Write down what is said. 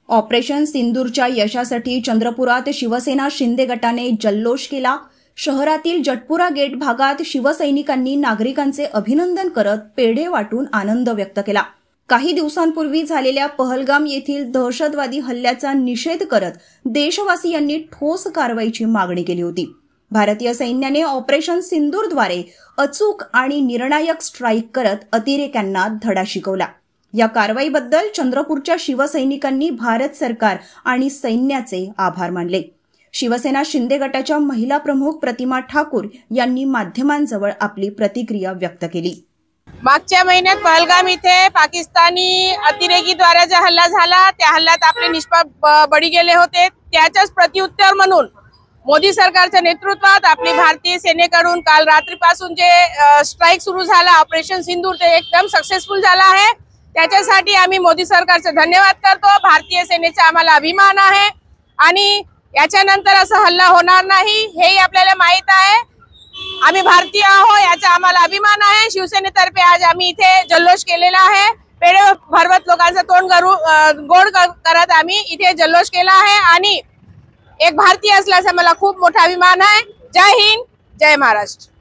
Operation सिंदूरच्या यशासाठी चंद्रपुरात शिवसेना शिंदे गटाने जल्लोष केला। शहरातील जटपुरा गेट भागात शिवसैनिकांनी नागरिकांचे अभिनंदन करत पेढे वाटून आनंद व्यक्त केला। काही दिवसांपूर्वी झालेल्या पहलगाम येथील दहशतवादी हल्ल्याचा निषेध करत देशवासियांनी ठोस कारवाईची मागणी केली होती। भारतीय सैन्याने ऑपरेशन सिंदूरद्वारे अचूक आणि निर्णायक स्ट्राईक करत अतिरेक्यांना धडा शिकवला। या कारवाईबद्दल चंद्रपूरच्या शिवसैनिकांनी भारत सरकार आणि सैन्याचे आभार मानले। शिवसेना शिंदे गटाच्या महिला प्रमुख प्रतिमा ठाकूर यांनी माध्यमांजवळ आपली प्रतिक्रिया व्यक्त केली। मागच्या महिन्यात पहलगाम इथे पाकिस्तानी अतिरेकीद्वारे जो हल्ला झाला त्या हल्ल्यात आपले निष्पाप बळी गेले होते। त्याच्याच प्रत्युत्तर म्हणून मोदी सरकारच्या नेतृत्वात आपली भारतीय सेनेकडून काल रात्रीपासून जे स्ट्राईक सुरू झाला ऑपरेशन सिंदूर ते एकदम सक्सेसफुल झाला आहे। त्याच्यासाठी आम्ही मोदी सरकारचे धन्यवाद करतो। भारतीय सेनेचा आम्हाला अभिमान आहे आणि याच्यानंतर असं हल्ला होणार नाही हेही आपल्याला माहित आहे। आम्ही भारतीय आहोत याचा आम्हाला अभिमान आहे। शिवसेनेतर्फे आज आम्ही इथे जल्लोष केलेला आहे। पेढे भरवत लोकांचं तोंड गोड करत आम्ही इथे जल्लोष केला आहे आणि एक भारतीय असल्याचा मला खूप मोठा अभिमान आहे। जय हिंद, जय महाराष्ट्र।